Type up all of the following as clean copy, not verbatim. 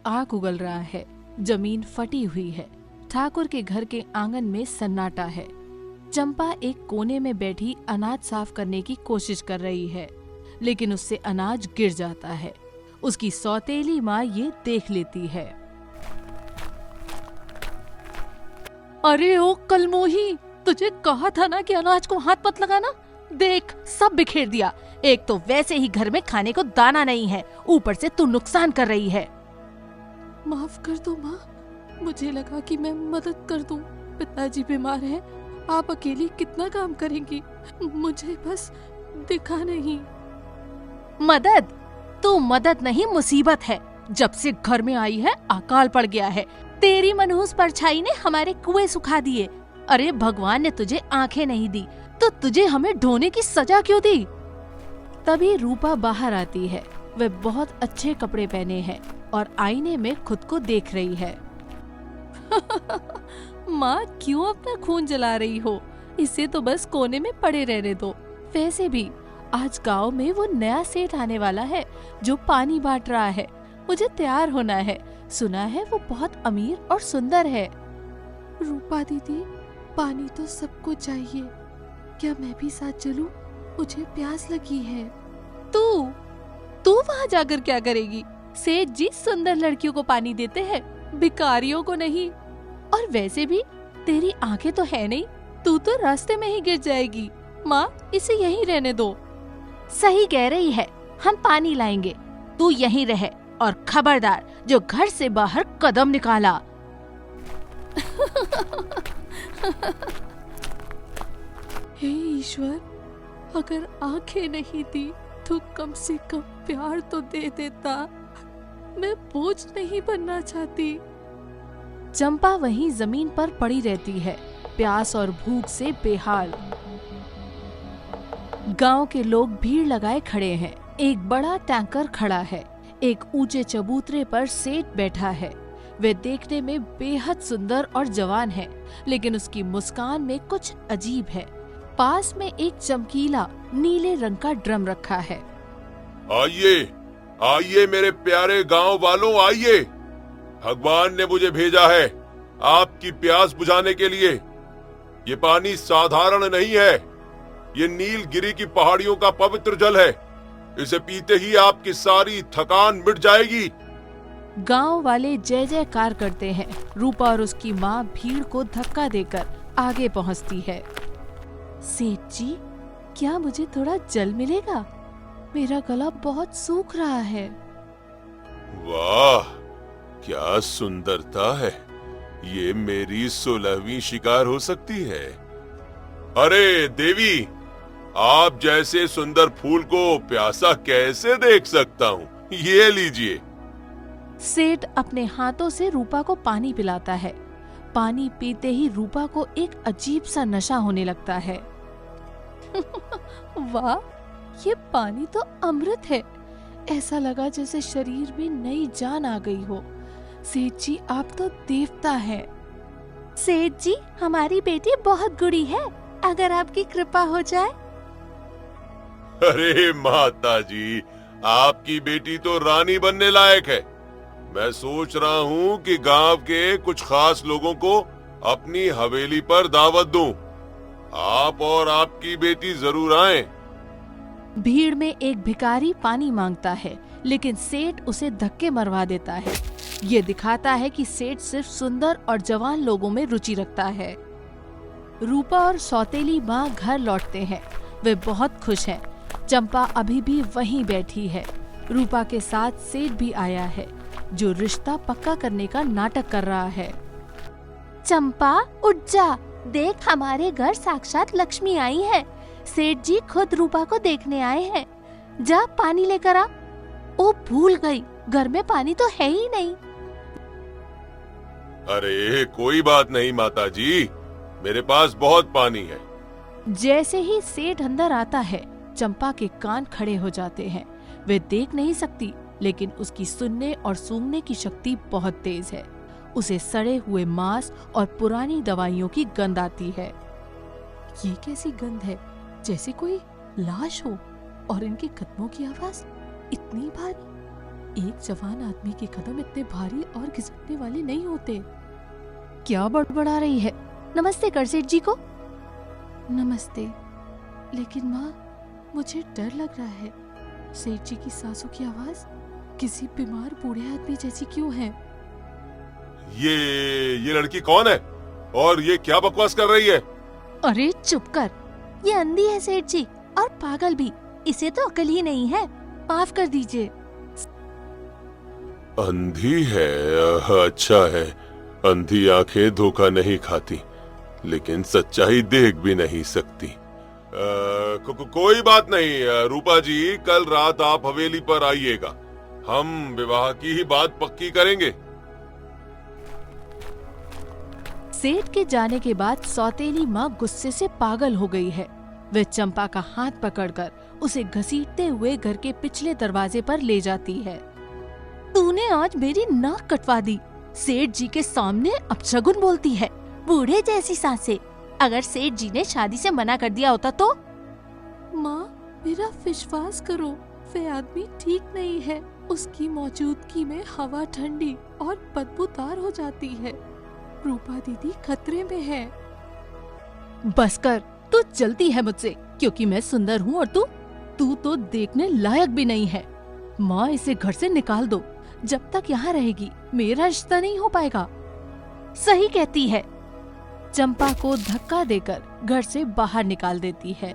आग उगल रहा है। जमीन फटी हुई है। ठाकुर के घर के आंगन में सन्नाटा है। चंपा एक कोने में बैठी अनाज साफ करने की कोशिश कर रही है, लेकिन उससे अनाज गिर जाता है। उसकी सौतेली माँ ये देख लेती है। अरे ओ कलमोही, तुझे कहा था ना कि अनाज को हाथ मत लगाना। देख, सब बिखेर दिया। एक तो वैसे ही घर में खाने को दाना नहीं है, ऊपर से तू नुकसान कर रही है। माफ कर दो माँ, मुझे लगा कि मैं मदद कर दूं। पिताजी बीमार हैं, आप अकेली कितना काम करेंगी, मुझे बस दिखा नहीं। मदद? तू मदद नहीं, मुसीबत है। जब से घर में आई है अकाल पड़ गया है। तेरी मनहूस परछाई ने हमारे कुएं सुखा दिए। अरे भगवान ने तुझे आंखें नहीं दी तो तुझे हमें ढोने की सजा क्यों दी? तभी रूपा बाहर आती है। वह बहुत अच्छे कपड़े पहने हैं और आईने में खुद को देख रही है। माँ, क्यों अपना खून जला रही हो? इसे तो बस कोने में पड़े रहने दो। वैसे भी आज गांव में वो नया सेठ आने वाला है जो पानी बांट रहा है। मुझे तैयार होना है। सुना है वो बहुत अमीर और सुंदर है। रूपा दीदी, पानी तो सबको चाहिए। क्या मैं भी साथ चलूं? मुझे प्यास लगी है। तू वहाँ जाकर क्या करेगी? सेठ जी सुंदर लड़कियों को पानी देते हैं, भिखारियों को नहीं। और वैसे भी तेरी आंखें तो है नहीं, तू तो रास्ते में ही गिर जाएगी। माँ, इसे यहीं रहने दो। सही कह रही है, हम पानी लाएंगे। तू यहीं रहे और खबरदार जो घर से बाहर कदम निकाला। हे ईश्वर, अगर आंखें नहीं दी तो कम से कम प्यार तो दे देता। मैं बोझ नहीं बनना चाहती। चंपा वहीं जमीन पर पड़ी रहती है, प्यास और भूख से बेहाल। गांव के लोग भीड़ लगाए खड़े हैं। एक बड़ा टैंकर खड़ा है। एक ऊंचे चबूतरे पर सेठ बैठा है। वह देखने में बेहद सुंदर और जवान है, लेकिन उसकी मुस्कान में कुछ अजीब है। पास में एक चमकीला नीले रंग का ड्रम रखा है। आइए, आइए मेरे प्यारे गांव वालों, आइए। भगवान ने मुझे भेजा है आपकी प्यास बुझाने के लिए। ये पानी साधारण नहीं है, ये नीलगिरी की पहाड़ियों का पवित्र जल है। इसे पीते ही आपकी सारी थकान मिट जाएगी। गांव वाले जय जयकार करते हैं। रूपा और उसकी माँ भीड़ को धक्का देकर आगे पहुँचती है। सेठ जी, क्या मुझे थोड़ा जल मिलेगा? मेरा गला बहुत सूख रहा है। वाह, क्या सुंदरता है। ये मेरी 16वीं शिकार हो सकती है। अरे देवी, आप जैसे सुंदर फूल को प्यासा कैसे देख सकता हूँ? ये लीजिए। सेठ अपने हाथों से रूपा को पानी पिलाता है। पानी पीते ही रूपा को एक अजीब सा नशा होने लगता है। वाह, ये पानी तो अमृत है। ऐसा लगा जैसे शरीर में नई जान आ गई हो। सेठ जी, आप तो देवता हैं। सेठ जी, हमारी बेटी बहुत गुड़ी है, अगर आपकी कृपा हो जाए। अरे माता जी, आपकी बेटी तो रानी बनने लायक है। मैं सोच रहा हूँ कि गांव के कुछ खास लोगों को अपनी हवेली पर दावत दूं। आप और आपकी बेटी जरूर आएं। भीड़ में एक भिखारी पानी मांगता है, लेकिन सेठ उसे धक्के मरवा देता है। ये दिखाता है कि सेठ सिर्फ सुंदर और जवान लोगों में रुचि रखता है। रूपा और सौतेली माँ घर लौटते हैं। वे बहुत खुश हैं। चंपा अभी भी वहीं बैठी है। रूपा के साथ सेठ भी आया है, जो रिश्ता पक्का करने का नाटक कर रहा है। चंपा, उठ जा, देख हमारे घर साक्षात लक्ष्मी आई है। सेठ जी खुद रूपा को देखने आए हैं। जा पानी लेकर आ। ओ, भूल गई, घर में पानी तो है ही नहीं। अरे कोई बात नहीं माता जी, मेरे पास बहुत पानी है। जैसे ही सेठ अंदर आता है, चंपा के कान खड़े हो जाते हैं। वे देख नहीं सकती, लेकिन उसकी सुनने और सूंघने की शक्ति बहुत तेज है। उसे सड़े हुए मांस और पुरानी दवाइयों की गंध आती है। ये कैसी गंध है? जैसे कोई लाश हो। और इनके कदमों की आवाज इतनी भारी। एक जवान आदमी के कदम इतने भारी और घिसटने वाले नहीं होते। क्या बड़बड़ा रही है? नमस्ते कर सेठ जी को। नमस्ते, लेकिन माँ मुझे डर लग रहा है। सेठ जी की सासों की आवाज किसी बीमार बूढ़े आदमी जैसी क्यों है? ये लड़की कौन है और ये क्या बकवास कर रही है? अरे चुप कर, ये अंधी है सेठ जी, और पागल भी। इसे तो अकल ही नहीं है, माफ कर दीजिए। अंधी है? अच्छा है, अंधी आंखें धोखा नहीं खाती, लेकिन सच्चाई देख भी नहीं सकती। कोई बात नहीं रूपा जी, कल रात आप हवेली पर आइएगा, हम विवाह की ही बात पक्की करेंगे। सेठ के जाने के बाद सौतेली माँ गुस्से से पागल हो गई है। वह चंपा का हाथ पकड़कर उसे घसीटते हुए घर के पिछले दरवाजे पर ले जाती है। तूने आज मेरी नाक कटवा दी। सेठ जी के सामने अपशगुन बोलती है, बूढ़े जैसी सासे। अगर सेठ जी ने शादी से मना कर दिया होता तो? माँ मेरा विश्वास करो, वह आदमी ठीक नहीं है। उसकी मौजूदगी में हवा ठंडी और बदबूदार हो जाती है। रूपा दीदी खतरे में है। बस कर, तू जलती है मुझसे क्योंकि मैं सुंदर हूँ और तू तो देखने लायक भी नहीं है। माँ इसे घर से निकाल दो, जब तक यहाँ रहेगी मेरा रिश्ता नहीं हो पाएगा। सही कहती है। चंपा को धक्का देकर घर से बाहर निकाल देती है।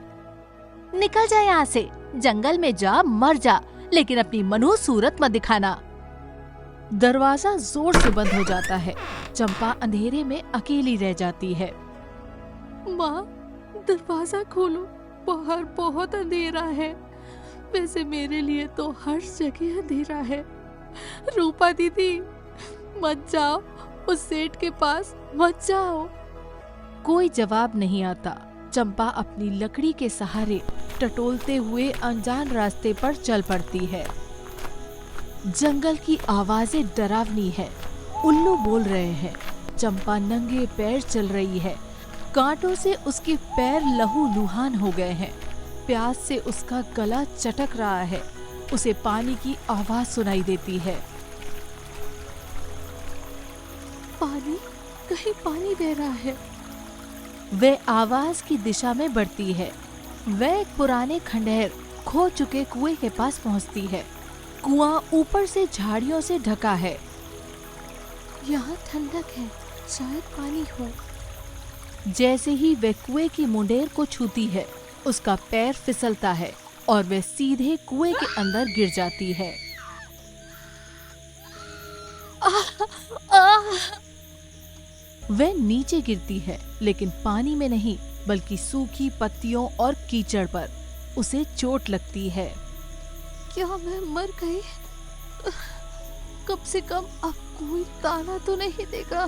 निकल जा यहाँ से, जंगल में जा मर जा, लेकिन अपनी मनु सूरत मत दिखाना। दरवाजा जोर से बंद हो जाता है। चंपा अंधेरे में अकेली रह जाती है। माँ दरवाजा खोलो, बाहर बहुत अंधेरा है। वैसे मेरे लिए तो हर जगह अंधेरा है। रूपा दीदी मत जाओ, उस सेठ के पास मत जाओ। कोई जवाब नहीं आता। चंपा अपनी लकड़ी के सहारे टटोलते हुए अनजान रास्ते पर चल पड़ती है। जंगल की आवाजें डरावनी है, उल्लू बोल रहे हैं। चंपा नंगे पैर चल रही है। कांटों से उसके पैर लहूलुहान हो गए हैं। प्यास से उसका गला चटक रहा है। उसे पानी की आवाज सुनाई देती है। पानी, कहीं पानी बह रहा है। वह आवाज की दिशा में बढ़ती है। वह एक पुराने खंडहर खो चुके कुएं के पास पहुंचती है। कुआं ऊपर से झाड़ियों से ढका है। यहाँ ठंडक है, शायद पानी हो। जैसे ही वह कुएं की मुंडेर को छूती है, उसका पैर फिसलता है और वह सीधे कुएं के अंदर गिर जाती है। वह नीचे गिरती है, लेकिन पानी में नहीं बल्कि सूखी पत्तियों और कीचड़ पर। उसे चोट लगती है। क्या मैं मर गई? कम से कम अब कोई ताना तो नहीं देगा।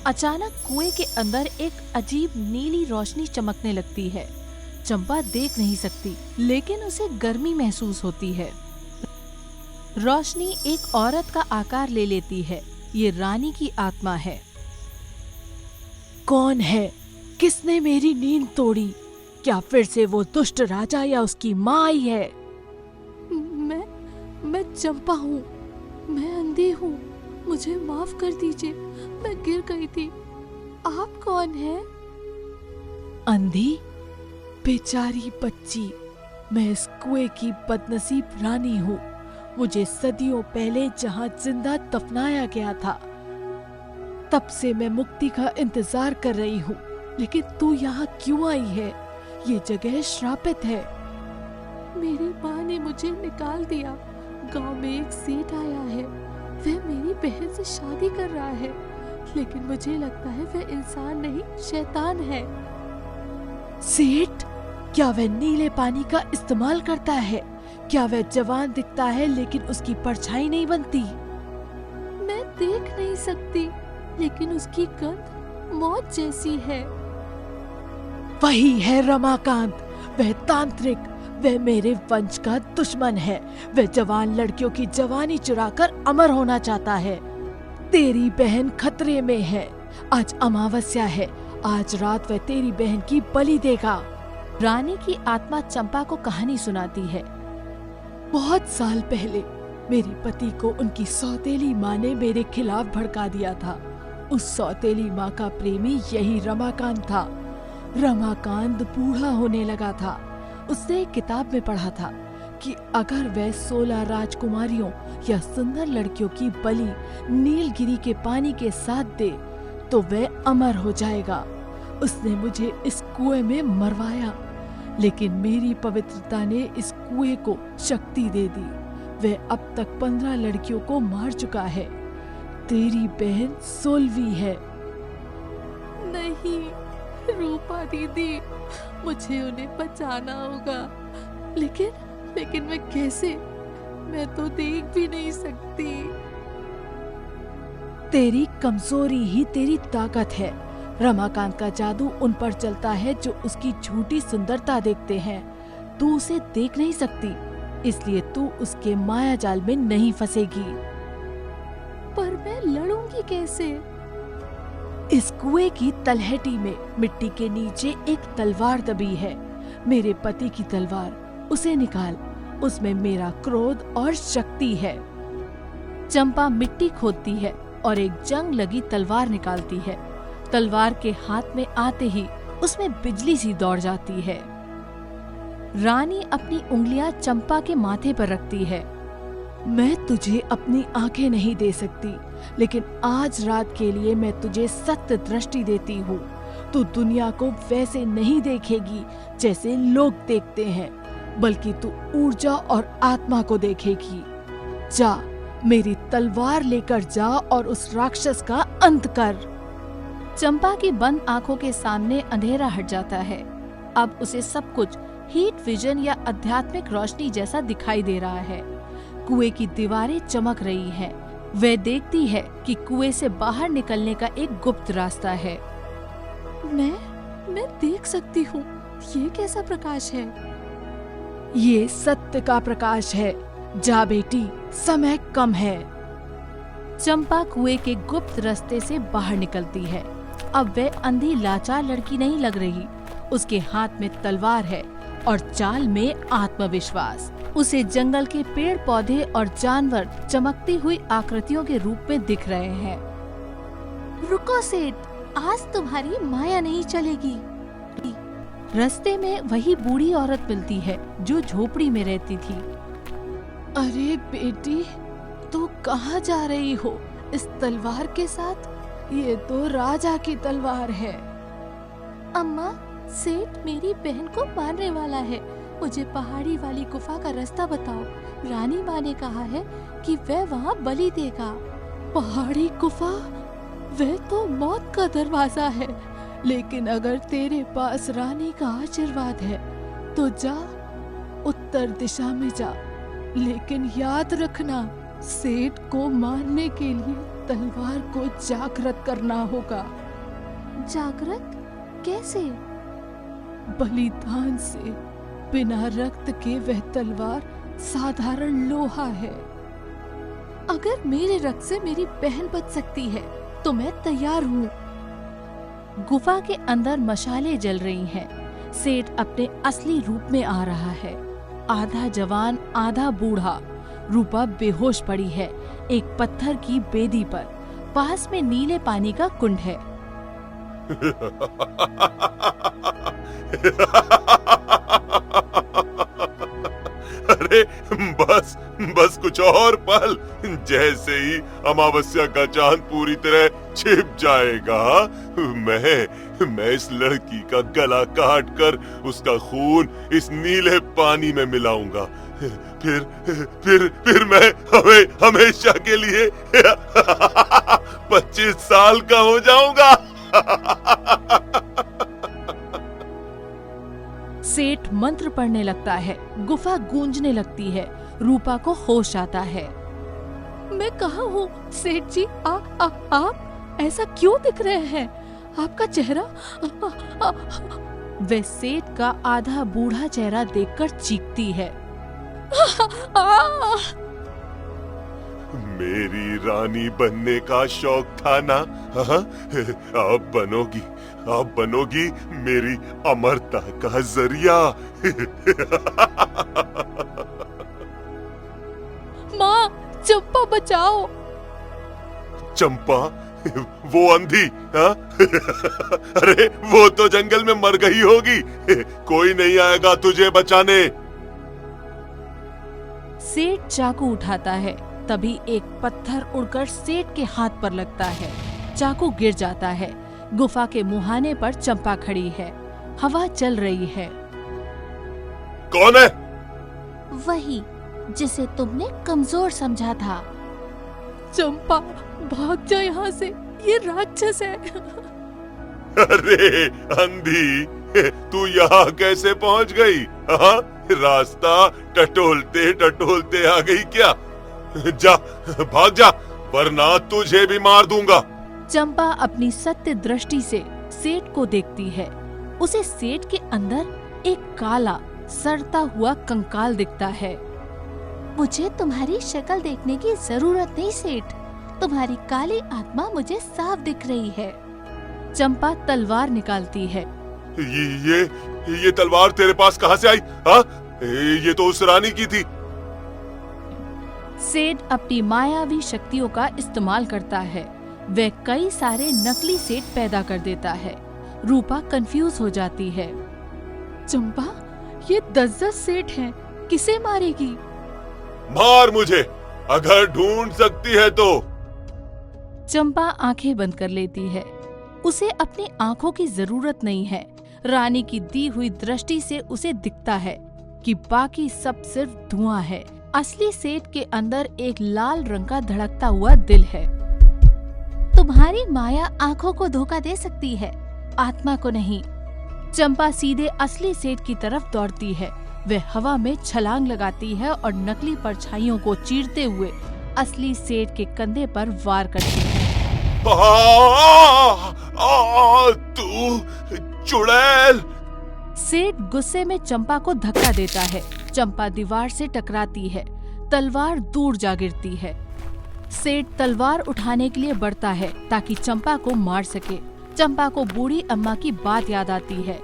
अचानक कुएं के अंदर एक अजीब नीली रोशनी चमकने लगती है। चंपा देख नहीं सकती, लेकिन उसे गर्मी महसूस होती है। रोशनी एक औरत का आकार ले लेती है। ये रानी की आत्मा है। कौन है? किसने मेरी नींद तोड़ी? क्या फिर से वो दुष्ट राजा या उसकी माँ आई है? मैं चंपा हूँ। मैं अंधी हूँ, मुझे माफ कर दीजिए, मैं गिर गई थी। आप कौन हैं? अंधी? बेचारी बच्ची, मैं इस कुएं की बदनसीब रानी हूँ। मुझे सदियों पहले जहाँ जिंदा दफनाया गया था, तब से मैं मुक्ति का इंतजार कर रही हूँ। लेकिन तू यहाँ क्यों आई है? ये जगह श्रापित है। मेरी माँ ने मुझे निकाल दिया। गांव में एक सेठ आया है, वह मेरी बहन से शादी कर रहा है, लेकिन मुझे लगता है वह इंसान नहीं, शैतान है। सेठ? क्या वह नीले पानी का इस्तेमाल करता है? क्या वह जवान दिखता है लेकिन उसकी परछाई नहीं बनती? मैं देख नहीं सकती, लेकिन उसकी गंध मौत जैसी है। वही है रमाकांत, वह तांत्रिक। वह मेरे वंश का दुश्मन है। वह जवान लड़कियों की जवानी चुराकर अमर होना चाहता है। तेरी बहन खतरे में है। आज अमावस्या है, आज रात वह तेरी बहन की बलि देगा। रानी की आत्मा चंपा को कहानी सुनाती है। बहुत साल पहले मेरे पति को उनकी सौतेली माँ ने मेरे खिलाफ भड़का दिया था। उस सौतेली माँ का प्रेमी यही रमाकांत था। रमाकांत बूढ़ा होने लगा था। उसने एक किताब में पढ़ा था कि अगर वह 16 राजकुमारियों या सुंदर लड़कियों की बलि नीलगिरी के पानी के साथ दे तो वह अमर हो जाएगा। उसने मुझे इस कुएं में मरवाया, लेकिन मेरी पवित्रता ने इस कुएं को शक्ति दे दी। वह अब तक 15 लड़कियों को मार चुका है। तेरी बहन 16वीं है। नहीं रूपा दीदी, मुझे उन्हें बचाना होगा, लेकिन मैं कैसे? मैं तो देख भी नहीं सकती। तेरी कमजोरी ही तेरी ताकत है। रमाकांत का जादू उन पर चलता है जो उसकी झूठी सुंदरता देखते हैं। तू उसे देख नहीं सकती, इसलिए तू उसके माया जाल में नहीं फंसेगी। पर मैं लड़ूंगी कैसे? इस कुएं की तलहटी में मिट्टी के नीचे एक तलवार दबी है, मेरे पति की तलवार। उसे निकाल, उसमें मेरा क्रोध और शक्ति है। चंपा मिट्टी खोदती है और एक जंग लगी तलवार निकालती है। तलवार के हाथ में आते ही उसमें बिजली सी दौड़ जाती है। रानी अपनी उंगलियां चंपा के माथे पर रखती है। मैं तुझे अपनी आंखें नहीं दे सकती, लेकिन आज रात के लिए मैं तुझे सत्य दृष्टि देती हूँ। तू दुनिया को वैसे नहीं देखेगी जैसे लोग देखते हैं, बल्कि तू ऊर्जा और आत्मा को देखेगी। जा, मेरी तलवार लेकर जा और उस राक्षस का अंत कर। चंपा की बंद आंखों के सामने अंधेरा हट जाता है। अब उसे सब कुछ हीट विजन या आध्यात्मिक रोशनी जैसा दिखाई दे रहा है। कुएं की दीवारें चमक रही हैं। वह देखती है कि कुएं से बाहर निकलने का एक गुप्त रास्ता है। मैं देख सकती हूँ। ये कैसा प्रकाश है? ये सत्य का प्रकाश है। जा बेटी, समय कम है। चंपा कुएं के गुप्त रास्ते से बाहर निकलती है। अब वह अंधी लाचार लड़की नहीं लग रही। उसके हाथ में तलवार है और चाल में आत्मविश्वास। उसे जंगल के पेड़ पौधे और जानवर चमकती हुई आकृतियों के रूप में दिख रहे हैं। रुको सेठ, आज तुम्हारी माया नहीं चलेगी। रास्ते में वही बूढ़ी औरत मिलती है जो झोपड़ी में रहती थी। अरे बेटी, तू कहाँ जा रही हो इस तलवार के साथ? ये तो राजा की तलवार है। अम्मा, सेठ मेरी बहन को मारने वाला है। मुझे पहाड़ी वाली गुफा का रास्ता बताओ। रानी माँ ने कहा है कि वह वहाँ बलि देगा। पहाड़ी गुफा? वह तो मौत का दरवाजा है, लेकिन अगर तेरे पास रानी का आशीर्वाद है तो जा, उत्तर दिशा में जा। लेकिन याद रखना, सेठ को मारने के लिए तलवार को जागृत करना होगा। जागृत कैसे? बलिदान से। बिना रक्त के वह तलवार साधारण लोहा है। अगर मेरे रक्त से मेरी बहन बच सकती है तो मैं तैयार हूँ। गुफा के अंदर मशालें जल रही हैं। सेठ अपने असली रूप में आ रहा है, आधा जवान आधा बूढ़ा। रूपा बेहोश पड़ी है एक पत्थर की बेदी पर। पास में नीले पानी का कुंड है। अरे बस कुछ और पल, जैसे ही अमावस्या का चांद पूरी तरह छिप जाएगा, मैं इस लड़की का गला काट कर उसका खून इस नीले पानी में मिलाऊंगा। फिर मैं हमेशा के लिए 25 साल का हो जाऊंगा। सेठ मंत्र पढ़ने लगता है। गुफा गूंजने लगती है। रूपा को होश आता है। मैं कहाँ हूँ सेठ जी? आप ऐसा क्यों दिख रहे हैं? आपका चेहरा वे सेठ का आधा बूढ़ा चेहरा देखकर चीखती है। मेरी रानी बनने का शौक था ना? अब बनोगी मेरी अमरता का जरिया। माँ, चंपा बचाओ। चंपा? वो अंधी? हाँ? अरे वो तो जंगल में मर गई होगी। कोई नहीं आएगा तुझे बचाने। सेठ चाकू उठाता है, तभी एक पत्थर उड़कर सेठ के हाथ पर लगता है। चाकू गिर जाता है। गुफा के मुहाने पर चंपा खड़ी है। हवा चल रही है। कौन है? वही जिसे तुमने कमजोर समझा था। चंपा, भाग जा यहाँ से, ये राक्षस है। अरे अंधी, तू यहाँ कैसे पहुँच गई? हाँ? रास्ता टटोलते टटोलते आ गई क्या? जा, भाग जा, वरना तुझे भी मार दूंगा। चंपा अपनी सत्य दृष्टि से सेठ को देखती है। उसे सेठ के अंदर एक काला सड़ता हुआ कंकाल दिखता है। मुझे तुम्हारी शक्ल देखने की जरूरत नहीं सेठ, तुम्हारी काली आत्मा मुझे साफ दिख रही है। चंपा तलवार निकालती है। ये तलवार तेरे पास कहाँ से आई? हाँ? ये तो उस रानी की थी। सेठ अपनी मायावी शक्तियों का इस्तेमाल करता है। वह कई सारे नकली सेठ पैदा कर देता है। रूपा कंफ्यूज हो जाती है। चंपा, ये 10-10 सेठ हैं, किसे मारेगी? मार मुझे, अगर ढूंढ सकती है तो। चंपा आंखें बंद कर लेती है। उसे अपनी आंखों की जरूरत नहीं है। रानी की दी हुई दृष्टि से उसे दिखता है कि बाकी सब सिर्फ धुआं है। असली सेठ के अंदर एक लाल रंग का धड़कता हुआ दिल है। तुम्हारी माया आंखों को धोखा दे सकती है, आत्मा को नहीं। चंपा सीधे असली सेठ की तरफ दौड़ती है। वह हवा में छलांग लगाती है और नकली परछाइयों को चीरते हुए असली सेठ के कंधे पर वार करती है। तू चुड़ैल! सेठ गुस्से में चंपा को धक्का देता है। चंपा दीवार से टकराती है। तलवार दूर जा गिरती है। सेठ तलवार उठाने के लिए बढ़ता है ताकि चंपा को मार सके। चंपा को बूढ़ी अम्मा की बात याद आती है।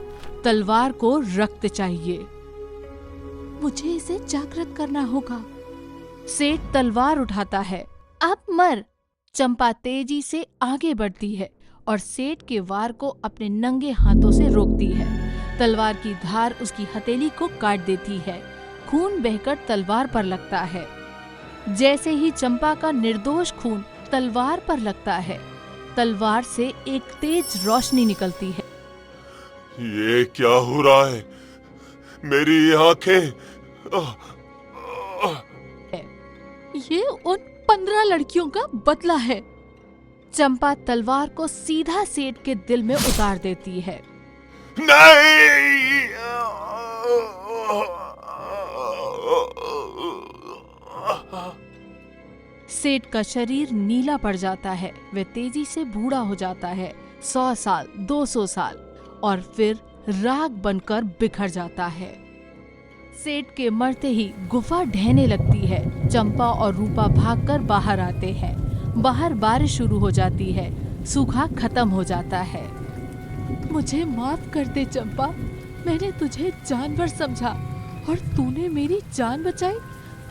तलवार को रक्त चाहिए। मुझे इसे जागृत करना होगा। सेठ तलवार उठाता है। अब मर। चंपा तेजी से आगे बढ़ती है और सेठ के वार को अपने नंगे हाथों से रोकती है। तलवार की धार उसकी हथेली को काट देती है। खून बहकर तलवार पर लगता है। जैसे ही चंपा का निर्दोष खून तलवार पर लगता है, तलवार से एक तेज रोशनी निकलती है। ये क्या हो रहा है? मेरी आंखें। ये उन 15 लड़कियों का बदला है। चंपा तलवार को सीधा सेठ के दिल में उतार देती है। नहीं! सेठ का शरीर नीला पड़ जाता है। वह तेजी से बूढ़ा हो जाता है। 100 साल, 200 साल और फिर राख बनकर बिखर जाता है। सेठ के मरते ही गुफा ढहने लगती है। चंपा और रूपा भागकर बाहर आते हैं। बाहर बारिश शुरू हो जाती है। सूखा खत्म हो जाता है। मुझे माफ कर दे चंपा, मैंने तुझे जानवर समझा और तूने मेरी जान बचाई।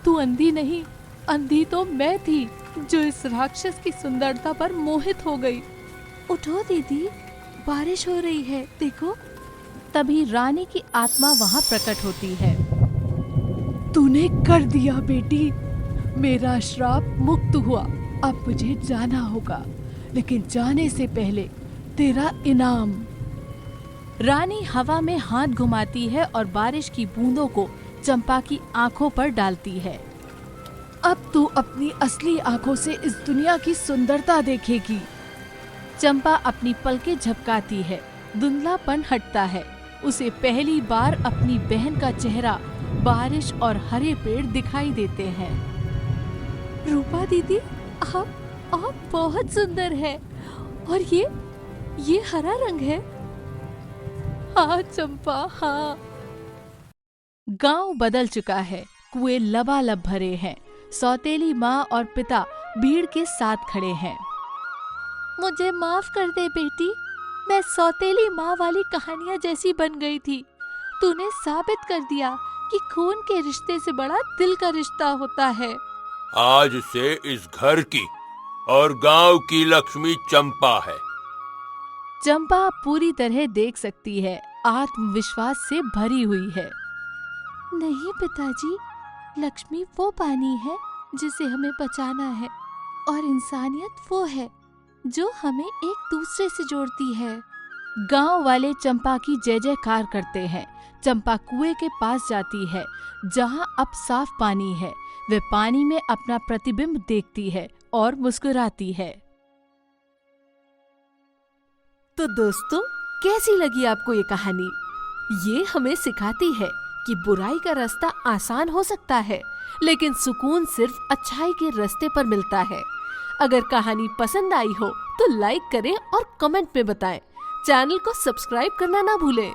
तू अंधी नहीं, अंधी तो मैं थी जो इस राक्षस की सुंदरता पर मोहित हो गई। उठो दीदी, बारिश हो रही है, देखो। तभी रानी की आत्मा वहां प्रकट होती है। तूने कर दिया बेटी, मेरा श्राप मुक्त हुआ। अब मुझे जाना होगा, लेकिन जाने से पहले तेरा इनाम। रानी हवा में हाथ घुमाती है और बारिश की बूंदों को चंपा की आंखों पर डालती है। अब तू अपनी असली आंखों से इस दुनिया की सुंदरता देखेगी। चंपा अपनी पलकें झपकाती है। धुंधलापन हटता है। उसे पहली बार अपनी बहन का चेहरा, बारिश और हरे पेड़ दिखाई देते हैं। रूपा दीदी, आप बहुत सुंदर है। और ये हरा रंग है। हाँ चंपा, हाँ। गांव बदल चुका है। कुएं लबालब भरे हैं। सौतेली माँ और पिता भीड़ के साथ खड़े हैं। मुझे माफ कर दे बेटी, मैं सौतेली माँ वाली कहानियां जैसी बन गई थी। तूने साबित कर दिया कि खून के रिश्ते से बड़ा दिल का रिश्ता होता है। आज से इस घर की और गांव की लक्ष्मी चंपा है। चंपा पूरी तरह देख सकती है, आत्मविश्वास से भरी हुई है। नहीं पिताजी, लक्ष्मी वो पानी है जिसे हमें बचाना है, और इंसानियत वो है जो हमें एक दूसरे से जोड़ती है। गांव वाले चंपा की जय जयकार करते हैं। चंपा कुएं के पास जाती है जहां अब साफ पानी है। वे पानी में अपना प्रतिबिंब देखती है और मुस्कुराती है। तो दोस्तों, कैसी लगी आपको ये कहानी? ये हमें सिखाती है कि बुराई का रास्ता आसान हो सकता है, लेकिन सुकून सिर्फ अच्छाई के रास्ते पर मिलता है। अगर कहानी पसंद आई हो तो लाइक करें और कमेंट में बताएं। चैनल को सब्सक्राइब करना ना भूलें।